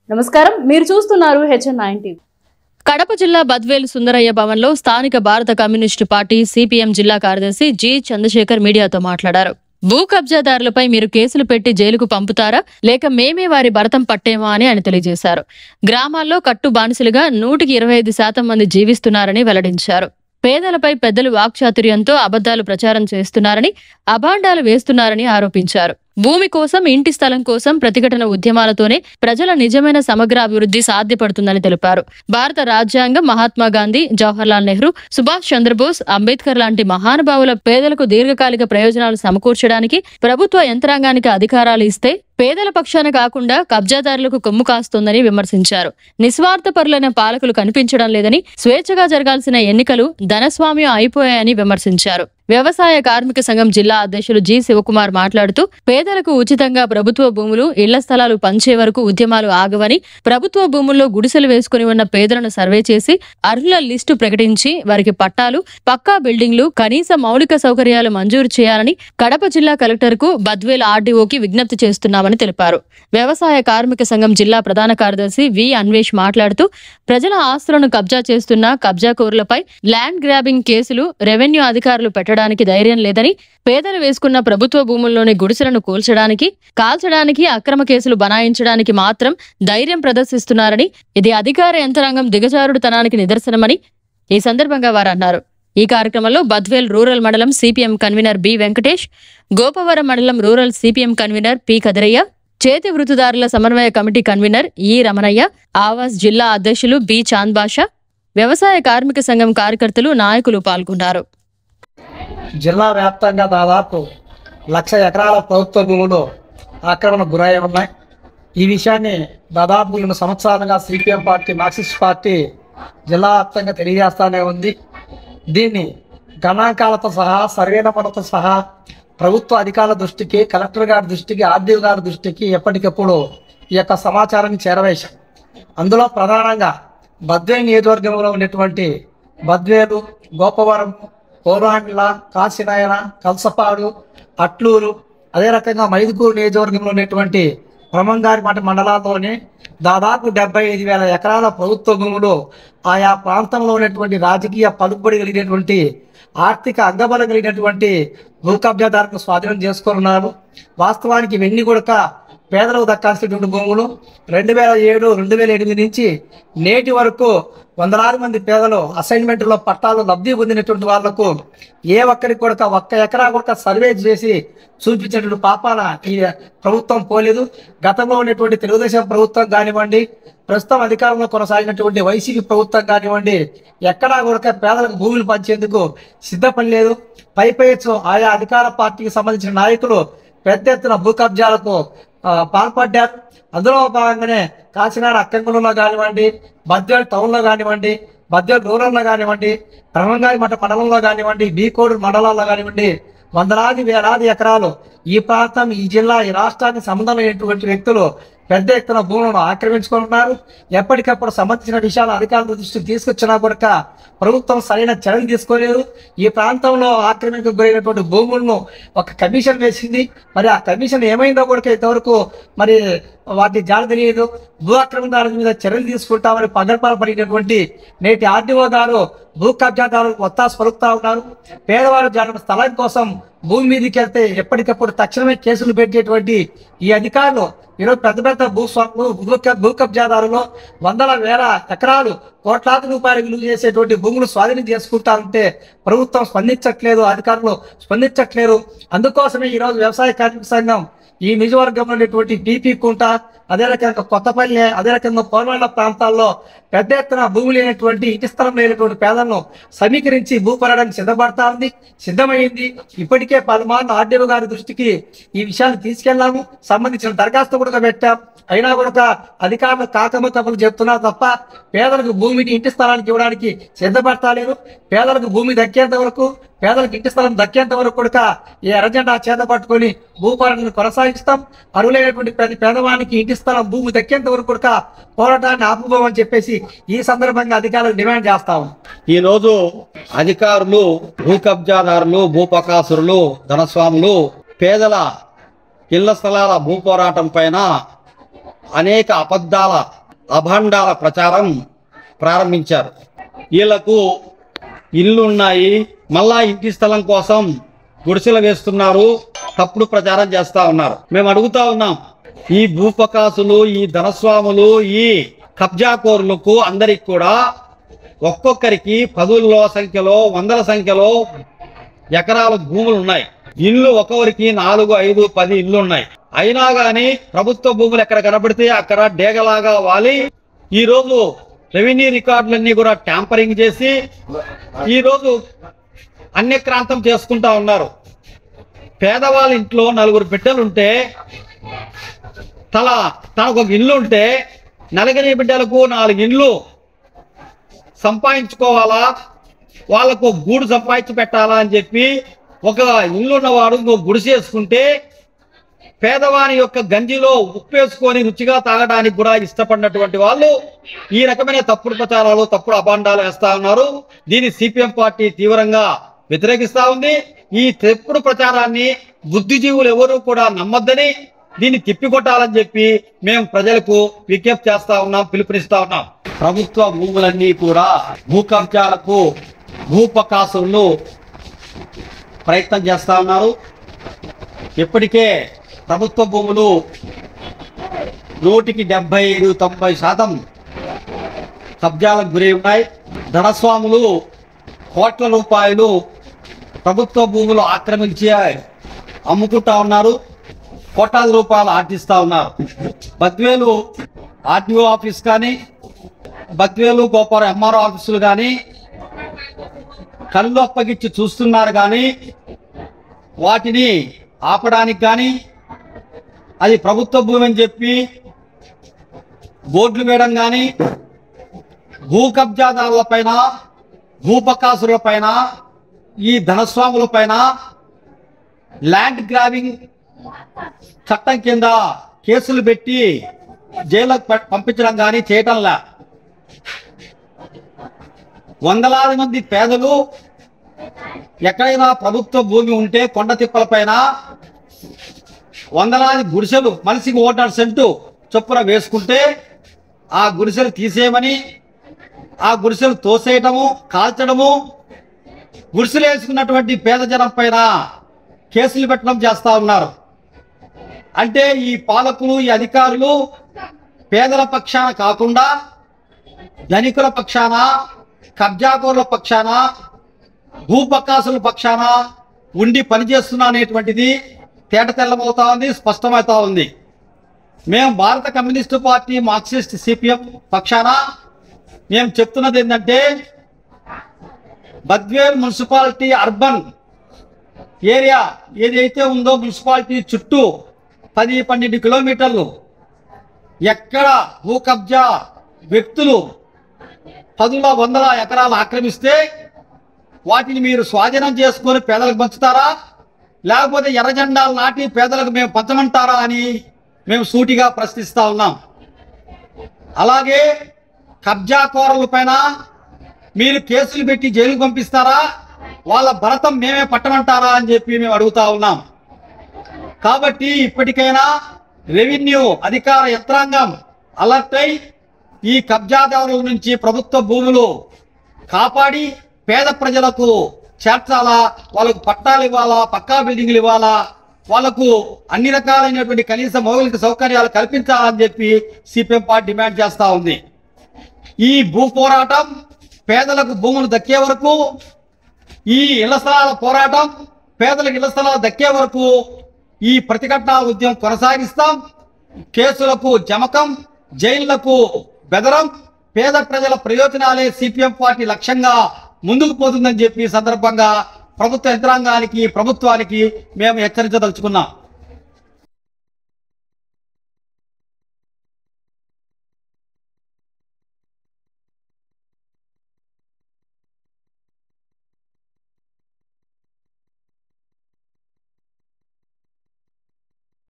నమస్కారం, మీరు చూస్తున్నారు HN9 టీవీ. కడప జిల్లా బద్వేలు సుందరయ్య భవన్లో స్థానిక భారత కమ్యూనిస్టు పార్టీ సిపిఎం జిల్లా కార్యదర్శి జి చంద్రశేఖర్ మీడియాతో మాట్లాడారు. భూ కబ్జాదారులపై మీరు కేసులు పెట్టి జైలుకు పంపుతారా, లేక మేమే వారి భరతం పట్టేమా అని ఆయన తెలియజేశారు. గ్రామాల్లో కట్టు బానిసలుగా 125% మంది జీవిస్తున్నారని వెల్లడించారు. పేదలపై పెద్దలు వాక్చాతుర్యంతో అబద్ధాలు ప్రచారం చేస్తున్నారని, అభాండాలు వేస్తున్నారని ఆరోపించారు. భూమి కోసం, ఇంటి స్థలం కోసం ప్రతిఘటన ఉద్యమాలతోనే ప్రజల నిజమైన సమగ్ర అభివృద్ధి సాధ్యపడుతుందని తెలిపారు. భారత రాజ్యాంగం మహాత్మా గాంధీ, జవహర్లాల్ నెహ్రూ, సుభాష్ చంద్రబోస్, అంబేద్కర్ లాంటి మహానుభావుల పేదలకు దీర్ఘకాలిక ప్రయోజనాలు సమకూర్చడానికి ప్రభుత్వ యంత్రాంగానికి అధికారాలు ఇస్తే పేదల పక్షాన కాకుండా కబ్జాదారులకు కొమ్ము కాస్తోందని విమర్శించారు. నిస్వార్థపరులైన పాలకులు కనిపించడం లేదని, స్వేచ్ఛగా జరగాల్సిన ఎన్నికలు ధనస్వామ్యం అయిపోయాయని విమర్శించారు. వ్యవసాయ కార్మిక సంఘం జిల్లా అధ్యక్షులు జి శివకుమార్ మాట్లాడుతూ పేదలకు ఉచితంగా ప్రభుత్వ భూములు, ఇళ్ల స్థలాలు పంచే వరకు ఉద్యమాలు ఆగవని, ప్రభుత్వ భూముల్లో గుడిసెలు వేసుకుని ఉన్న పేదలను సర్వే చేసి అర్హుల లిస్టు ప్రకటించి వారికి పట్టాలు, పక్కా బిల్డింగ్లు, కనీస మౌలిక సౌకర్యాలు మంజూరు చేయాలని కడప జిల్లా కలెక్టర్ కు బద్వేల్ ఆర్డీఓకి విజ్ఞప్తి చేస్తున్నామని తెలిపారు. వ్యవసాయ కార్మిక సంఘం జిల్లా ప్రధాన కార్యదర్శి వి అన్వేష్ మాట్లాడుతూ ప్రజల ఆస్తులను కబ్జా చేస్తున్న కబ్జాకోరులపై ల్యాండ్ గ్రాబింగ్ కేసులు రెవెన్యూ అధికారులు పెట్టడానికి ధైర్యం లేదని, పేదలు వేసుకున్న ప్రభుత్వ భూముల్లోని గుడిసెలను కూల్చడానికి, కాల్చడానికి, అక్రమ కేసులు బనాయించడానికి మాత్రం ధైర్యం ప్రదర్శిస్తున్నారని, ఇది అధికార యంత్రాంగం దిగజారుడుతనానికి నిదర్శనమని ఈ సందర్భంగా వారు అన్నారు. ఈ కార్యక్రమంలో బద్వేల్ రూరల్ మండలం సిపిఎం కన్వీనర్ బి వెంకటేష్, గోపవరం మండలం rural CPM convener P Kadarayya, చేతి వృత్తిదారుల సమన్వయ కమిటీ కన్వీనర్ ఈ రమణయ్య, ఆవాస్ జిల్లా అధ్యక్షులు బి చాంద్ బాషా, వ్యవసాయ కార్మిక సంఘం కార్యకర్తలు, నాయకులు పాల్గొన్నారు. జిల్లా వ్యాప్తంగా దాదాపు 1,00,000 ఎకరాల ప్రభుత్వ భూములు ఆక్రమణకు గురై ఉన్నాయి. ఈ విషయాన్ని దాదాపు 2 సంవత్సరాలుగా సిపిఎం పార్టీ, మార్క్సిస్ట్ పార్టీ జిల్లా వ్యాప్తంగా తెలియజేస్తానే ఉంది. దీన్ని గణాంకాలతో సహా, సర్వే నంబర్లతో సహా ప్రభుత్వ అధికారుల దృష్టికి, కలెక్టర్ గారి దృష్టికి, ఆర్డీఓ గారి దృష్టికి ఎప్పటికప్పుడు ఈ యొక్క సమాచారాన్ని చేరవేశాం. అందులో ప్రధానంగా బద్వేలు నియోజకవర్గంలో ఉన్నటువంటి బద్వేలు, గోపవరం, కోరాండ్ల, కాశీనాయన, కల్సపాడు, అట్లూరు, అదే రకంగా మైదుకూరు నియోజకవర్గంలో ఉన్నటువంటి బ్రహ్మంగారి మఠ మండలాల్లోనే దాదాపు 75,000 ఎకరాల ప్రభుత్వ భూములు ఆయా ప్రాంతంలో ఉన్నటువంటి రాజకీయ పలుకుబడి కలిగినటువంటి, ఆర్థిక అంగబలం కలిగినటువంటి భూ కబ్జాదారులకు స్వాధీనం చేసుకున్నారు. వాస్తవానికి ఇవన్నీ కూడా పేదలకు దక్కాల్సినటువంటి భూములు. 2007, 2008 నుంచి నేటి వరకు వందలాది మంది పేదలు అసైన్మెంట్లో పట్టాలు లబ్ధి పొందినటువంటి వాళ్లకు ఏ ఒక్కరికి కూడా 1 ఎకరా కూడా సర్వే చేసి చూపించినటువంటి పాపాన ఈ ప్రభుత్వం పోలేదు. గతంలో ఉన్నటువంటి తెలుగుదేశం ప్రభుత్వం కానివ్వండి, ప్రస్తుతం అధికారంలో కొనసాగినటువంటి వైసీపీ ప్రభుత్వం కానివ్వండి, ఎక్కడా కూడా పేదలకు భూములు పంచేందుకు సిద్ధపడలేదు. పైపైచ్చు ఆయా అధికార పార్టీకి సంబంధించిన నాయకులు పెద్ద ఎత్తున భూ కబ్జాలకు పాల్పడ్డారు. అందులో భాగంగానే కాకినాడ అక్కంగులలో కానివ్వండి, బద్వేల్ టౌన్లో కానివ్వండి, బద్వేల్ రూరల్లో కానివ్వండి, బ్రహ్మంగారి మఠ మండలంలో కానివ్వండి, బీకోడు మండలాల్లో కానివ్వండి, వందలాది వేలాది ఎకరాలు ఈ ప్రాంతం, ఈ జిల్లా, ఈ రాష్ట్రానికి సంబంధం లేనటువంటి వ్యక్తులు పెద్ద ఎత్తున భూములను ఆక్రమించుకుంటున్నారు. ఎప్పటికప్పుడు సంబంధించిన విషయాలు అధికారుల దృష్టికి తీసుకొచ్చినా కూడా ప్రభుత్వం సరైన చర్యలు తీసుకోలేదు. ఈ ప్రాంతంలో ఆక్రమణకు గురైనటువంటి భూములను ఒక కమిషన్ వేసింది. మరి ఆ కమిషన్ ఏమైందో కూడా ఇంతవరకు మరి వాటి జాలి తెలియదు. భూ ఆక్రమణదారుల మీద చర్యలు తీసుకుంటామని పగడపడినటువంటి నేటి ఆర్డీఓ గారు భూ కబ్జాదారులకు ఒత్తాసు పలుకుతా ఉన్నారు. పేదవారు జరిగిన స్థలం కోసం భూమి మీదకి వెళ్తే ఎప్పటికప్పుడు తక్షణమే కేసులు పెట్టేటువంటి ఈ అధికారులు ఈరోజు పెద్ద పెద్ద భూస్వాములు, భూ కబ్జాదారులు వందల వేల ఎకరాలు, కోట్లాది రూపాయలు విలువ చేసేటువంటి భూములు స్వాధీనం చేసుకుంటా ఉంటే ప్రభుత్వం స్పందించట్లేదు, అధికారులు స్పందించట్లేదు. అందుకోసమే ఈరోజు వ్యవసాయ కార్మిక సంఘం ఈ నియోజకవర్గంలో ఉన్నటువంటి టీపీ కుంట, అదే రకంగా కొత్తపల్లి, అదే రకంగా పోర్వాళ్ళ ప్రాంతాల్లో పెద్ద ఎత్తున భూమి లేనటువంటి, ఇంటి స్థలం లేనటువంటి పేదలను సమీకరించి భూపరడానికి సిద్ధమైంది. ఇప్పటికే పలుమార్లు ఆర్డీఓ గారి దృష్టికి ఈ విషయాన్ని తీసుకెళ్లాము. సంబంధించిన దరఖాస్తు కూడా పెట్టాం. అయినా కూడా అధికారులు కాకమతప్పులు చెప్తున్నారు తప్ప పేదలకు భూమిని, ఇంటి స్థలానికి ఇవ్వడానికి సిద్ధపడతాలేరు. పేదలకు భూమి దక్కేంత వరకు, పేదలకు ఇంటి స్థలం దక్కేంత వరకు కూడా ఈ ఎర్రజెండా చేత పట్టుకొని భూపాలనను కొనసాగిస్తాం. అరువులైనటువంటి ప్రతి పేదవానికి ఇంటి స్థలం, భూమి దక్కేంత వరకు కూడా పోరాటాన్ని ఆపుకోమని చెప్పేసి ఈ సందర్భంగా అధికారులు డిమాండ్ చేస్తాం. ఈ రోజు అధికారులు, భూ కబ్జాదారులు, భూపకాసురులు, ధనస్వాములు పేదల ఇళ్ల స్థలాల భూ పోరాటం పైన అనేక అబద్ధాల అభాండాల ప్రచారం ప్రారంభించారు. వీళ్లకు ఇల్లున్నాయి, మళ్ళా ఇంటి స్థలం కోసం గుడిసెలు వేస్తున్నారు, తప్పుడు ప్రచారం చేస్తా ఉన్నారు. మేము అడుగుతా ఉన్నాం, ఈ భూపకాసులు, ఈ ధనస్వాములు, ఈ కబ్జాకోరులకు అందరికి కూడా ఒక్కొక్కరికి పదుల సంఖ్యలో, వందల సంఖ్యలో ఎకరాల భూములు ఉన్నాయి. ఇల్లు ఒక్కొక్కరికి 4, 5, 10 ఇల్లు ఉన్నాయి. అయినా గాని ప్రభుత్వ భూములు ఎక్కడ కనబడితే అక్కడ డేగలాగా వాలి ఈ రోజు రెవెన్యూ రికార్డులన్నీ కూడా ట్యాంపరింగ్ చేసి ఈ రోజు అన్యక్రాంతం చేసుకుంటా ఉన్నారు. పేదవాళ్ళ ఇంట్లో 4 బిడ్డలుంటే తనకు ఒక ఇల్లు ఉంటే నలుగురి బిడ్డలకు 4 ఇండ్లు సంపాదించుకోవాలా, వాళ్ళకు గూడు సంపాదించి పెట్టాలా అని చెప్పి ఒక ఇల్లు ఉన్నవాడు ఇంకో గుడిసేసుకుంటే పేదవాని యొక్క గంజిలో ఉప్పేసుకొని రుచిగా తాగడానికి కూడా ఇష్టపడినటువంటి వాళ్ళు ఈ రకమైన తప్పుడు ప్రచారాలు, తప్పుడు అభాండాలు వేస్తా ఉన్నారు. దీన్ని సిపిఎం పార్టీ తీవ్రంగా వ్యతిరేకిస్తా ఉంది. ఈ తప్పుడు ప్రచారాన్ని బుద్ధిజీవులు ఎవరు కూడా నమ్మొద్దని, దీన్ని తిప్పికొట్టాలని చెప్పి మేము ప్రజలకు విజ్ఞప్తి చేస్తా ఉన్నాం, పిలుపునిస్తా ఉన్నాం. ప్రభుత్వ భూములన్నీ కూడా భూ కబ్జాలకు భూపకాసులు ప్రయత్నం చేస్తా ఉన్నారు. ఇప్పటికే ప్రభుత్వ భూములు 100-75-90% కబ్జాలకు గురై ఉన్నాయి. ధనస్వాములు కోట్ల రూపాయలు ప్రభుత్వ భూములు ఆక్రమించి అమ్ముకుంటా ఉన్నారు, కోట్లాది రూపాయలు ఆర్జిస్తా ఉన్నారు. బద్వేలు ఆర్టీఓ ఆఫీస్ కానీ, బద్వేలు గోపారం ఎంఆర్ఓ ఆఫీసులు కానీ కళ్ళు అప్పగిచ్చి చూస్తున్నారు కానీ వాటిని ఆపడానికి కానీ, అది ప్రభుత్వ భూమి అని చెప్పి బోర్డులు వేయడం కానీ, భూ కబ్జాదారుల పైన, భూపకాసుల పైన, ఈ ధనస్వాముల పైన ల్యాండ్ గ్రాబింగ్ చట్టం కింద కేసులు పెట్టి జైలుకు పంపించడం కానీ చేయటంలా. వందలాది మంది పేదలు ఎక్కడైనా ప్రభుత్వ భూమి ఉంటే కొండ తిప్పల పైన వందలాది గుడిసెలు మనిషికి 1.5 సెంటు చొప్పున వేసుకుంటే ఆ గుడిసెలు తీసేయమని, ఆ గుడిసెలు తోసేయటము, కాల్చడము, గుడిసెలు వేసుకున్నటువంటి పేద జనం పైన కేసులు పెట్టడం చేస్తా ఉన్నారు. అంటే ఈ పాలకులు, ఈ అధికారులు పేదల పక్షాన కాకుండా ధనికుల పక్షాన, కబ్జాకోరుల పక్షాన, భూపకాసుల పక్షాన ఉండి పనిచేస్తున్నా అనేటువంటిది తేటతెల్లమవుతా ఉంది, స్పష్టమవుతా ఉంది. మేము భారత కమ్యూనిస్టు పార్టీ, మార్క్సిస్ట్, సిపిఎం పక్షాన మేము చెప్తున్నది ఏంటంటే, బద్వేల్ మున్సిపాలిటీ అర్బన్ ఏరియా ఏదైతే ఉందో మున్సిపాలిటీ చుట్టూ 10-12 కిలోమీటర్లు ఎక్కడ భూ కబ్జా వ్యక్తులు 10-100 ఎకరాలు ఆక్రమిస్తే వాటిని మీరు స్వాధీనం చేసుకొని పేదలకు పంచుతారా, లేకపోతే ఎర్ర జెండాలు నాటి పేదలకు మేము పంచమంటారా అని మేము సూటిగా ప్రశ్నిస్తా ఉన్నాం. అలాగే కబ్జాకోరుల పైన మీరు కేసులు పెట్టి జైలుకు పంపిస్తారా, వాళ్ళ భరతం మేమే పట్టమంటారా అని చెప్పి మేము అడుగుతా ఉన్నాం. కాబట్టి ఇప్పటికైనా రెవెన్యూ అధికార యంత్రాంగం అలర్ట్ అయి ఈ కబ్జాదారుల నుంచి ప్రభుత్వ భూములు కాపాడి పేద ప్రజలకు చేర్చాలా, వాళ్ళకు పట్టాలు ఇవ్వాలా, పక్కా బిల్డింగ్లు ఇవ్వాలా, వాళ్లకు అన్ని రకాలైనటువంటి కనీస మౌలిక సౌకర్యాలు కల్పించాలని చెప్పి సిపిఎం పార్టీ డిమాండ్ చేస్తా ఉంది. ఈ భూ పోరాటం పేదలకు భూములు దక్కే వరకు, ఈ ఇళ్ల స్థలాల పోరాటం పేదలకు ఇళ్ల స్థలాలు దక్కే వరకు ఈ ప్రతిఘటన ఉద్యమం కొనసాగిస్తాం. కేసులకు జమకం, జైళ్లకు బెదరం, పేద ప్రజల ప్రయోజనాలే సిపిఎం పార్టీ లక్ష్యంగా ముందుకు పోతుందని చెప్పి సందర్భంగా ప్రభుత్వ యంత్రాంగానికి, ప్రభుత్వానికి మేము హెచ్చరించదలుచుకున్నాం.